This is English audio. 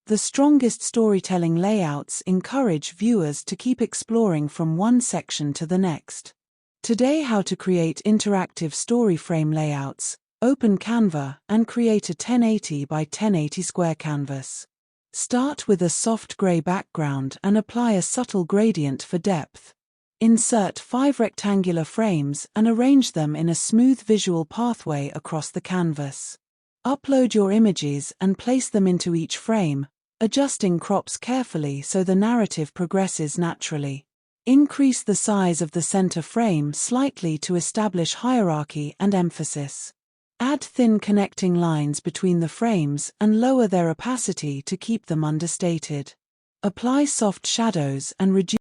The strongest storytelling layouts encourage viewers to keep exploring from one section to the next. Today, how to create interactive story frame layouts. Open Canva and create a 1080 by 1080 square canvas. Start with a soft gray background and apply a subtle gradient for depth. Insert 5 rectangular frames and arrange them in a smooth visual pathway across the canvas. Upload your images and place them into each frame, adjusting crops carefully so the narrative progresses naturally. Increase the size of the center frame slightly to establish hierarchy and emphasis. Add thin connecting lines between the frames and lower their opacity to keep them understated. Apply soft shadows and reduce